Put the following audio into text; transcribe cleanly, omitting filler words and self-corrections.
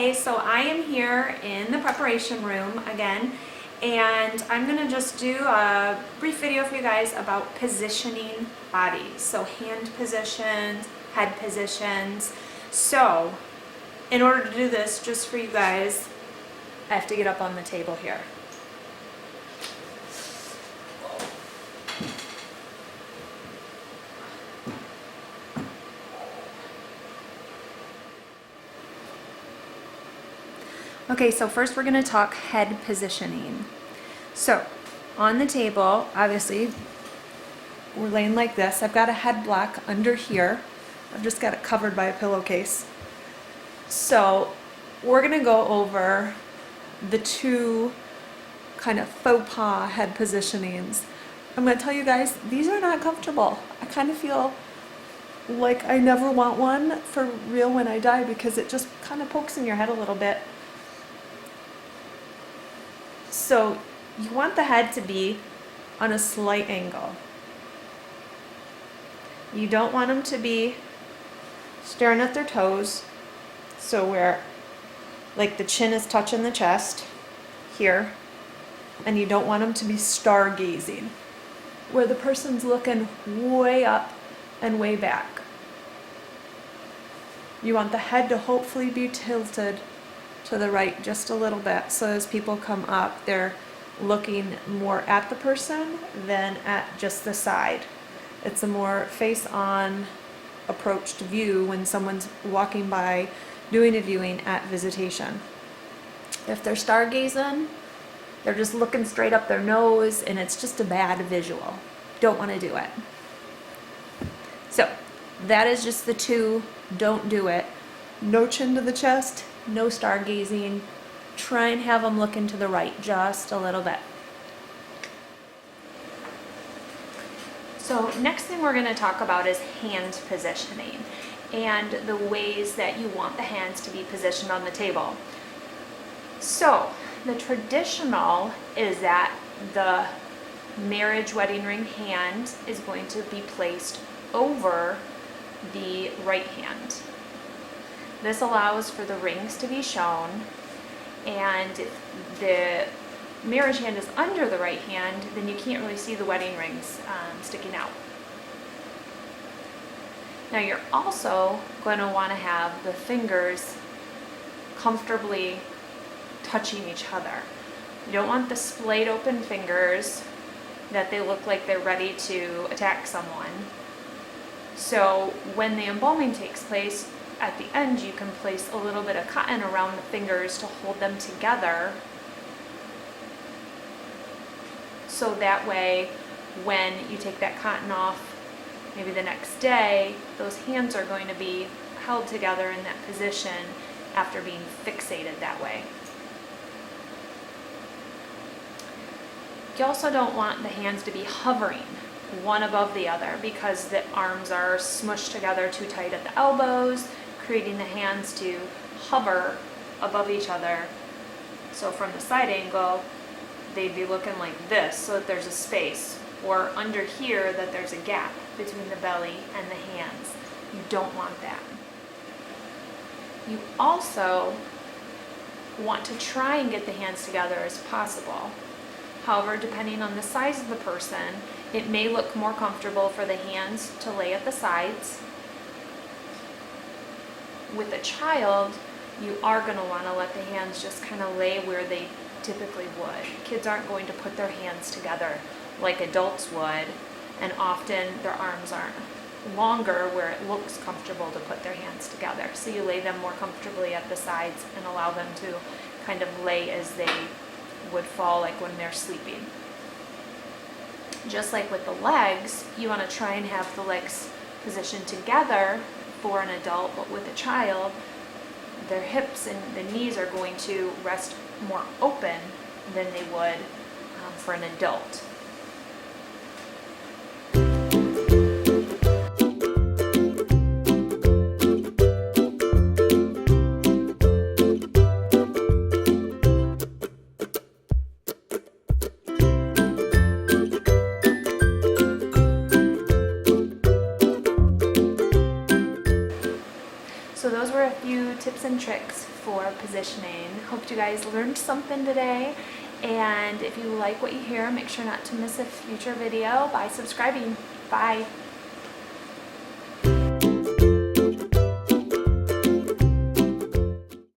Okay, so I am here in the preparation room again, and I'm gonna just do a brief video for you guys about positioning bodies. So hand positions, head positions. So in order to do this, just for you guys, I have to get up on the table here. Okay, so first we're going to talk head positioning. So on the table, obviously, we're laying like this. I've got a head block under here. I've just got it covered by a pillowcase. So we're going to go over the two kind of faux pas head positionings. I'm going to tell you guys, these are not comfortable. I kind of feel like I never want one for real when I die because it just kind of pokes in your head a little bit. So you want the head to be on a slight angle. You don't want them to be staring at their toes. So where like the chin is touching the chest here. And you don't want them to be stargazing, where the person's looking way up and way back. You want the head to hopefully be tilted to the right just a little bit, so as people come up, they're looking more at the person than at just the side. It's a more face-on approach to view when someone's walking by doing a viewing at visitation. If they're stargazing, they're just looking straight up their nose and it's just a bad visual. Don't want to do it. So that is just the two, don't do it. No chin to the chest, no stargazing. Try and have them looking to the right just a little bit. So next thing we're going to talk about is hand positioning and the ways that you want the hands to be positioned on the table. So the traditional is that the marriage wedding ring hand is going to be placed over the right hand. This allows for the rings to be shown, and if the marriage hand is under the right hand, then you can't really see the wedding rings sticking out. Now you're also going to want to have the fingers comfortably touching each other. You don't want the splayed open fingers that they look like they're ready to attack someone. So when the embalming takes place, at the end you can place a little bit of cotton around the fingers to hold them together. So that way when you take that cotton off, maybe the next day, those hands are going to be held together in that position after being fixated that way. You also don't want the hands to be hovering one above the other because the arms are smushed together too tight at the elbows, creating the hands to hover above each other. So from the side angle, they'd be looking like this so that there's a space, or under here that there's a gap between the belly and the hands. You don't want that. You also want to try and get the hands together as possible. However, depending on the size of the person, it may look more comfortable for the hands to lay at the sides. With a child, you are going to want to let the hands just kind of lay where they typically would. Kids aren't going to put their hands together like adults would, and often their arms aren't longer where it looks comfortable to put their hands together. So you lay them more comfortably at the sides and allow them to kind of lay as they would fall, like when they're sleeping. Just like with the legs, you want to try and have the legs positioned together for an adult, but with a child, their hips and the knees are going to rest more open than they would for an adult. those were a few tips and tricks for positioning. Hope you guys learned something today. And if you like what you hear, make sure not to miss a future video by subscribing. Bye.